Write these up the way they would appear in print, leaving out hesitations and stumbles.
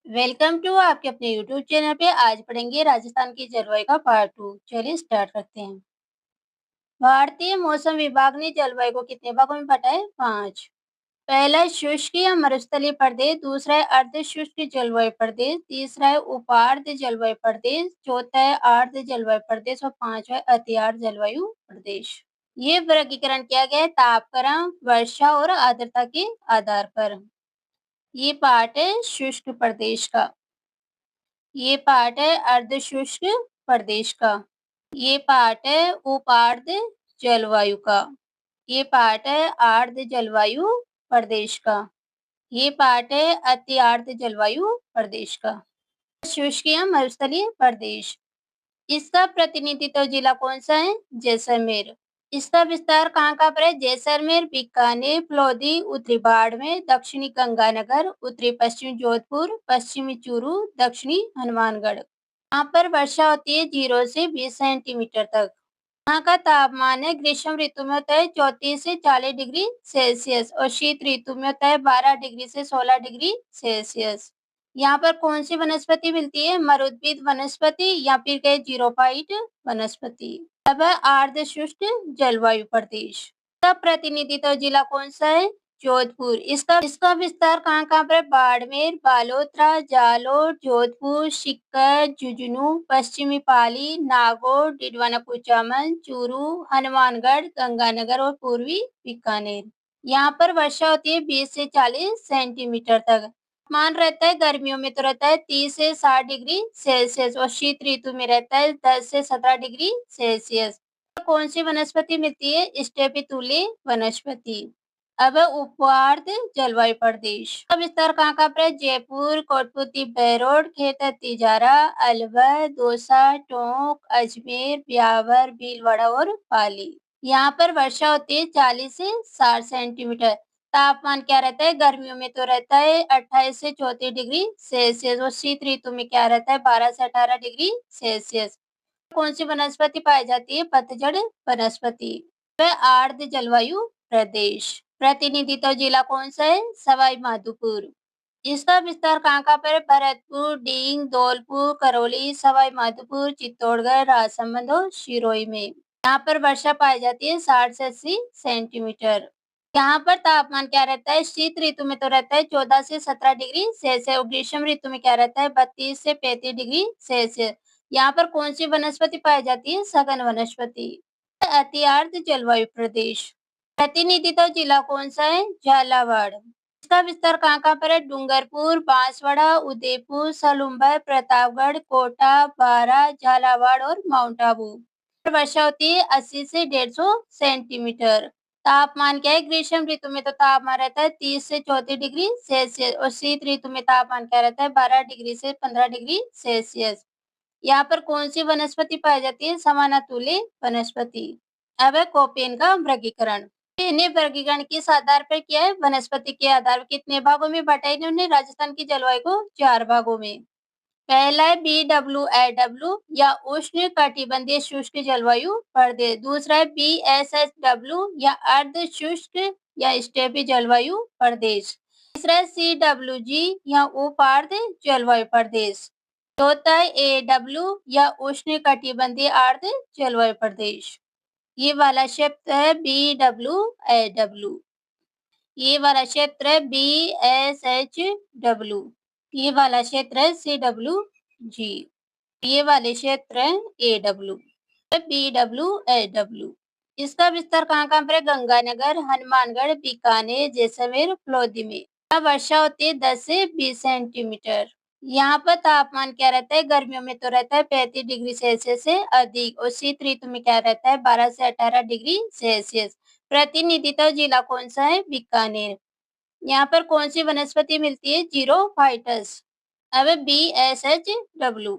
Welcome to आपके अपने YouTube channel पे। आज पढ़ेंगे राजस्थान की जलवायु का पार्ट 2। चलिए स्टार्ट करते हैं। भारतीय मौसम विभाग ने जलवायु को कितने भागों में बांटा है? 5। पहला है शुष्क या मरुस्थलीय प्रदेश, दूसरा है अर्ध शुष्क जलवायु प्रदेश, तीसरा है उपार्ध जलवायु प्रदेश, चौथा है आर्द्र जलवायु प्रदेश और पांचवा है अति आर्द्र जलवायु प्रदेश। ये वर्गीकरण किया गया है तापक्रम, वर्षा और आर्द्रता के आधार पर। ये पार्ट है शुष्क प्रदेश का। ये पार्ट है अर्ध शुष्क प्रदेश का। ये पार्ट है उपार्द्र जलवायु का। ये पार्ट है आर्द्र जलवायु प्रदेश का। ये पार्ट है अति आर्द्र जलवायु प्रदेश का। शुष्क या मरुस्थलीय प्रदेश, इसका प्रतिनिधित्व जिला कौन सा है? जैसलमेर। इसका विस्तार कहाँ पर है? जैसलमेर, बीकानेर, फलोदी, उत्तरी बाड़मेर, दक्षिणी गंगानगर, उत्तरी पश्चिमी जोधपुर, पश्चिमी चूरू, दक्षिणी हनुमानगढ़। यहाँ पर वर्षा होती है 0 से 20 सेंटीमीटर तक। यहाँ का तापमान है ग्रीष्म ऋतु में होता है 34 से 40 डिग्री सेल्सियस और शीत ऋतु में होता है 12 डिग्री से 16 डिग्री सेल्सियस। यहाँ पर कौन सी वनस्पति मिलती है? मरुद्भिद वनस्पति या फिर कहे जीरोफाइट वनस्पति। अब है आर्द्र शुष्क जलवायु प्रदेश, इसका प्रतिनिधित्व जिला कौन सा है? जोधपुर। इसका विस्तार कहाँ पर? बाड़मेर, बालोतरा, जालोर, जोधपुर, सीकर, झुंझुनू, पश्चिमी पाली, नागौर, डिडवाना कुचामन, चूरू, हनुमानगढ़, गंगानगर और पूर्वी बीकानेर। यहाँ पर वर्षा होती है 20 से 40 सेंटीमीटर तक। तापमान रहता है गर्मियों में तो रहता है 30 से 60 डिग्री सेल्सियस और शीत ऋतु में रहता है 10 से 17 डिग्री सेल्सियस। कौन सी वनस्पति मिलती है? स्टेपितुले वनस्पति। अब उपार्द्र जलवायु प्रदेश का विस्तार कहाँ पर है? जयपुर, कोटपुतली, बहरोड, खेतर, तिजारा, अलवर, दौसा, टोंक, अजमेर, ब्यावर, भीलवाड़ा और पाली। यहाँ पर वर्षा होती है 40 से 60 सेंटीमीटर। तापमान क्या रहता है? गर्मियों में तो रहता है 28 से 34 डिग्री सेल्सियस और शीत ऋतु में क्या रहता है? 12 से 18 डिग्री सेल्सियस। कौन सी वनस्पति पाई जाती है? पतझड़ वनस्पति। आर्द्र जलवायु प्रदेश, प्रतिनिधित्व जिला कौन सा है? सवाई माधोपुर। इसका विस्तार कहाँ पर है? भरतपुर, डींग, धौलपुर, करौली, सवाई माधोपुर, चित्तौड़गढ़, राजसमंद और सिरोही में। यहाँ पर वर्षा पाई जाती है 60 से 80 सेंटीमीटर। यहाँ पर तापमान क्या रहता है? शीत ऋतु में तो रहता है 14 से 17 डिग्री सेल्सियस और ग्रीष्म ऋतु में क्या रहता है? 32 से 35 डिग्री सेल्सियस। यहाँ पर कौन सी वनस्पति पाई जाती है? सघन वनस्पति। अति आर्द्र जलवायु प्रदेश, प्रतिनिधित्व जिला कौन सा है? झालावाड़। इसका विस्तार कहाँ पर है? डूंगरपुर, बांसवाड़ा, उदयपुर, सलूम्बर, प्रतापगढ़, कोटा, बारा, झालावाड़ और माउंट आबू। वर्षा होती है 80 से 150 सेंटीमीटर। तापमान क्या है? ग्रीष्म ऋतु में तो तापमान रहता है 30 से 34 डिग्री सेल्सियस और शीत ऋतु में तापमान क्या रहता है? 12 डिग्री से 15 डिग्री सेल्सियस। यहाँ पर कौन सी वनस्पति पाई जाती है? समानातुल्य वनस्पति। अब है कोपेन का वर्गीकरण। इन्हें वर्गीकरण किस आधार पर किया है? वनस्पति के आधार पर। कितने भागों में बांटा है इन्होंने राजस्थान की जलवायु को? 4 भागों में। पहला है BWIW या उष्ण कटिबंधीय शुष्क जलवायु प्रदेश, दूसरा है BSHW या अर्ध शुष्क या स्टेपी जलवायु प्रदेश, तीसरा है CWG या उपार्द्र जलवायु प्रदेश, चौथा है AW या उष्ण कटिबंधीय आर्द्र जलवायु प्रदेश। ये वाला क्षेत्र है BWIW, ये वाला क्षेत्र है BSHW, ये वाला क्षेत्र है CWG, ये वाले क्षेत्र है AW, BWIW। इसका विस्तार कहाँ पर है? गंगानगर, हनुमानगढ़, बीकानेर, जैसलमेर, फलोदी में। वर्षा होती है 10 से 20 सेंटीमीटर। यहाँ पर तापमान क्या रहता है? गर्मियों में तो रहता है 35 डिग्री सेल्सियस से अधिक और शीत ऋतु में क्या रहता है? 12 से 18 डिग्री सेल्सियस। प्रतिनिधित्व जिला कौन सा है? बीकानेर। यहाँ पर कौन सी वनस्पति मिलती है? जीरोफाइटस। अब BSHW,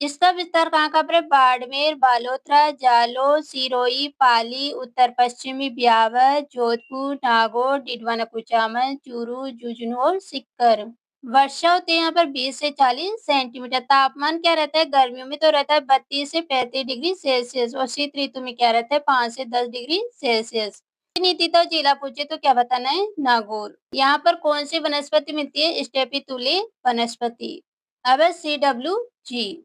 इसका विस्तार कहाँ पर है? बाड़मेर, बालोतरा, जालोर, सिरोही, पाली, उत्तर पश्चिमी ब्यावर, जोधपुर, नागौर, डिडवाना कुचामन, चूरू, झुंझुनू और सीकर। वर्षा होती है यहाँ पर 20 से 40 सेंटीमीटर। तापमान क्या रहता है? गर्मियों में तो रहता है 32 से 35 डिग्री सेल्सियस और शीत ऋतु में क्या रहता है? 5 से 10 डिग्री सेल्सियस। प्रतिनिधित्व जिला पूछे तो क्या बताना है? नागौर। यहाँ पर कौन सी वनस्पति मिलती है? स्टेपीतुले वनस्पति। अब है CWG।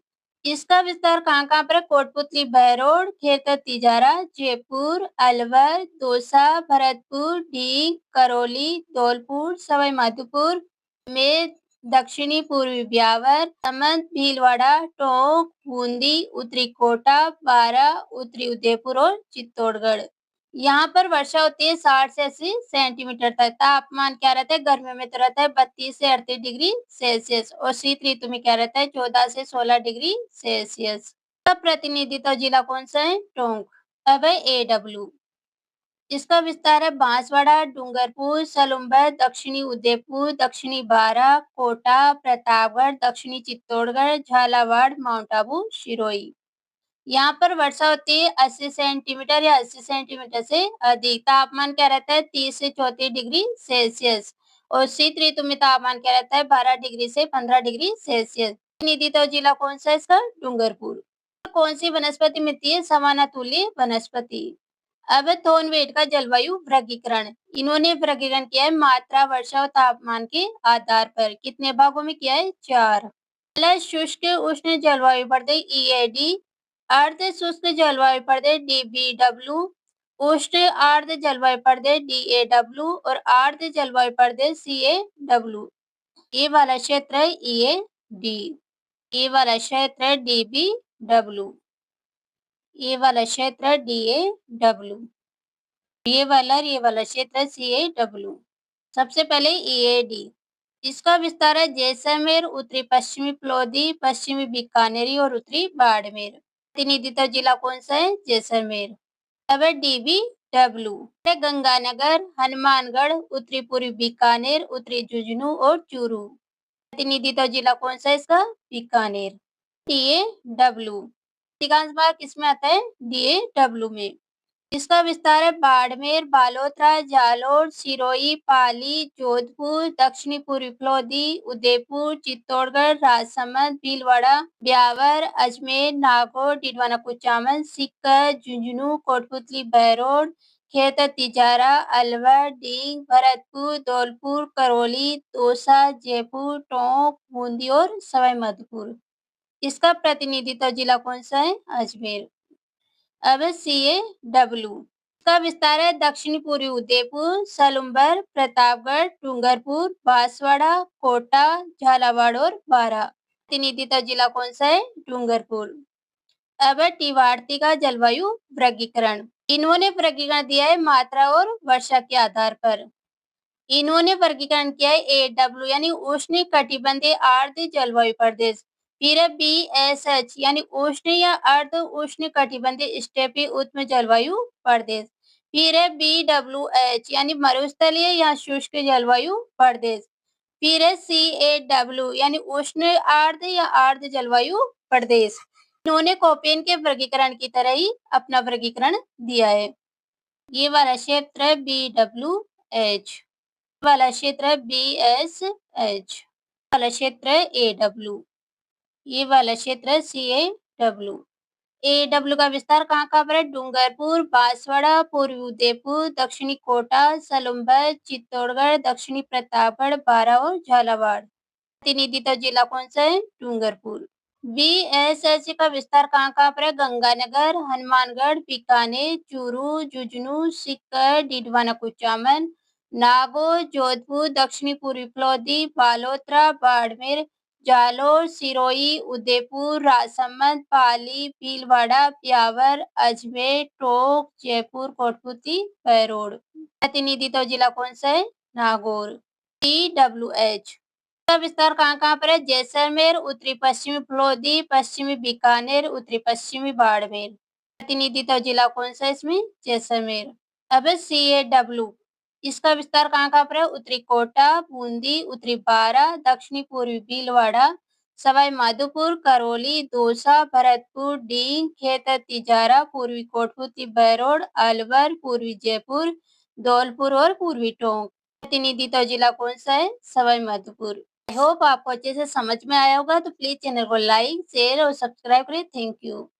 इसका विस्तार कहाँ-कहाँ पर है? कोटपुतली, बहरोड, खेतर तिजारा, जयपुर, अलवर, दौसा, भरतपुर, ढींग, करौली, धौलपुर, सवाई माधोपुर में, दक्षिणी पूर्वी ब्यावर, समंत, भीलवाड़ा, टोंक, बूंदी, उत्तरी कोटा, बारा, उत्तरी उदयपुर और चित्तौड़गढ़। यहाँ पर वर्षा होती है 60 से 80 सेंटीमीटर तक। तापमान क्या रहता है? गर्मियों में तो रहता है 32 से 38 डिग्री सेल्सियस और शीत ऋतु में क्या रहता है? 14 से 16 डिग्री सेल्सियस। का प्रतिनिधित्व जिला कौन सा है? टोंक। अब है AW। इसका विस्तार है बांसवाड़ा, डूंगरपुर, सलूम्बर, दक्षिणी उदयपुर, दक्षिणी बारा, कोटा, प्रतापगढ़, दक्षिणी चित्तौड़गढ़, झालावाड़, माउंट आबू, सिरोही। यहाँ पर वर्षा होती है 80 सेंटीमीटर या 80 सेंटीमीटर से अधिक। तापमान क्या रहता है? 30 से 34 डिग्री सेल्सियस और शीत ऋतु में तापमान क्या रहता है? 12 डिग्री से 15 डिग्री सेल्सियस। प्रतिनिधित्व जिला कौन सा है इसका? डूंगरपुर। कौन सी वनस्पति मिलती है? समानातुल्य वनस्पति। अब है थॉर्नवेट का जलवायु वर्गीकरण। इन्होंने वर्गीकरण किया है मात्रा, वर्षा और तापमान के आधार पर। कितने भागों में किया है? 4। पहला शुष्क उष्ण जलवायु प्रदेश EAD, अर्ध शुष्क जलवायु प्रदेश DBW, उष्ण आर्द्र जलवायु प्रदेश DAW और आर्द्र जलवायु प्रदेश CAW। ये वाला क्षेत्र है EAD, ये वाला क्षेत्र है DBW, ये वाला क्षेत्र है DAW, ये वाला क्षेत्र है CAW। सबसे पहले EAD। इसका विस्तार है जैसलमेर, उत्तरी पश्चिमी प्लोदी, पश्चिमी बीकानेरी और उत्तरी बाड़मेर। प्रतिनिधित्व जिला कौन सा है? जैसलमेर। अब है DBW। गंगानगर, हनुमानगढ़, उत्तरी पूर्वी बीकानेर, उत्तरी झुंझुनू और चूरू। प्रतिनिधित्व जिला कौन सा है इसका? बीकानेर। DAW। अधिकांश भाग किसमें आता है? DAW में। इसका विस्तार है बाड़मेर, बालोतरा, जालोर, सिरोही, पाली, जोधपुर, दक्षिणी पूर्वी प्लोदी, उदयपुर, चित्तौड़गढ़, राजसमंद, भीलवाड़ा, ब्यावर, अजमेर, नागौर, डिडवाना कुचामन, सीकर, झुंझुनू, कोटपुतली, बहरोड, खेतर तिजारा, अलवर, ढींग, भरतपुर, धौलपुर, करौली, दौसा, जयपुर, टोंक, बूंदी और सवाई माधोपुर। इसका प्रतिनिधित्व जिला कौन सा है? अजमेर। अब CAW। इसका विस्तार है दक्षिणी पूर्वी उदयपुर, सलूम्बर, प्रतापगढ़, डूंगरपुर, बांसवाड़ा, कोटा, झालावाड़ और बारा। प्रतिनिधित्व जिला कौन सा है? डूंगरपुर। अब टिवाड़ती का जलवायु वर्गीकरण। इन्होंने वर्गीकरण दिया है मात्रा और वर्षा के आधार पर। इन्होंने वर्गीकरण किया है AW यानी उष्ण कटिबंधीय आर्द्र जलवायु प्रदेश। फिर है BSH यानी उष्ण या अर्ध उष्ण कटिबंधीय स्टेपी उष्ण जलवायु प्रदेश। फिर है BWH यानी मरुस्थलीय या शुष्क जलवायु प्रदेश। फिर है CAW यानी उष्ण आर्द्र या आर्द्र जलवायु प्रदेश। इन्होंने कोपेन के वर्गीकरण की तरह ही अपना वर्गीकरण दिया है। ये वाला क्षेत्र है BWH, वाला क्षेत्र है BSH, वाला क्षेत्र है AW, ये वाला क्षेत्र है CAW। AW का विस्तार कहाँ पर है? डूंगरपुर, बांसवाड़ा, पूर्वी उदयपुर, दक्षिणी कोटा, सलूम्बर, चित्तौड़गढ़, दक्षिणी प्रतापगढ़, बारा और झालावाड़। प्रतिनिधित्व जिला कौन सा है? डूंगरपुर। BSH का विस्तार कहाँ पर है? गंगानगर, हनुमानगढ़, बीकानेर, चूरू, झुंझुनू, सीकर, डिडवाना कुचामन, नागौर, जोधपुर, दक्षिणी पूर्वी प्लोदी, बालोतरा, बाड़मेर, जालोर, सिरोही, उदयपुर, राजसमंद, पाली, भीलवाड़ा, ब्यावर, अजमेर, टोंक, जयपुर, कोटपुतली, बहरोड। प्रतिनिधित्व जिला कौन सा है? नागौर। TWH का विस्तार कहाँ पर है? जैसलमेर, उत्तरी पश्चिमी प्लोदी, पश्चिमी बीकानेर, उत्तरी पश्चिमी बाड़मेर। प्रतिनिधित्व जिला कौन सा है इसमें? जैसलमेर। अब CAW। इसका विस्तार कहाँ पर है? उत्तरी कोटा, बूंदी, उत्तरी बारा, दक्षिणी पूर्वी भीलवाड़ा, सवाई माधोपुर, करौली, दौसा, भरतपुर, ढींग, खेतर तिजारा, पूर्वी कोटपुतली, बहरोड, अलवर, पूर्वी जयपुर, धौलपुर और पूर्वी टोंक। प्रतिनिधित्व जिला कौन सा है? सवाई माधोपुर। आई होप आपको अच्छे से समझ में आया होगा, तो प्लीज चैनल को लाइक, शेयर और सब्सक्राइब करें। Thank you.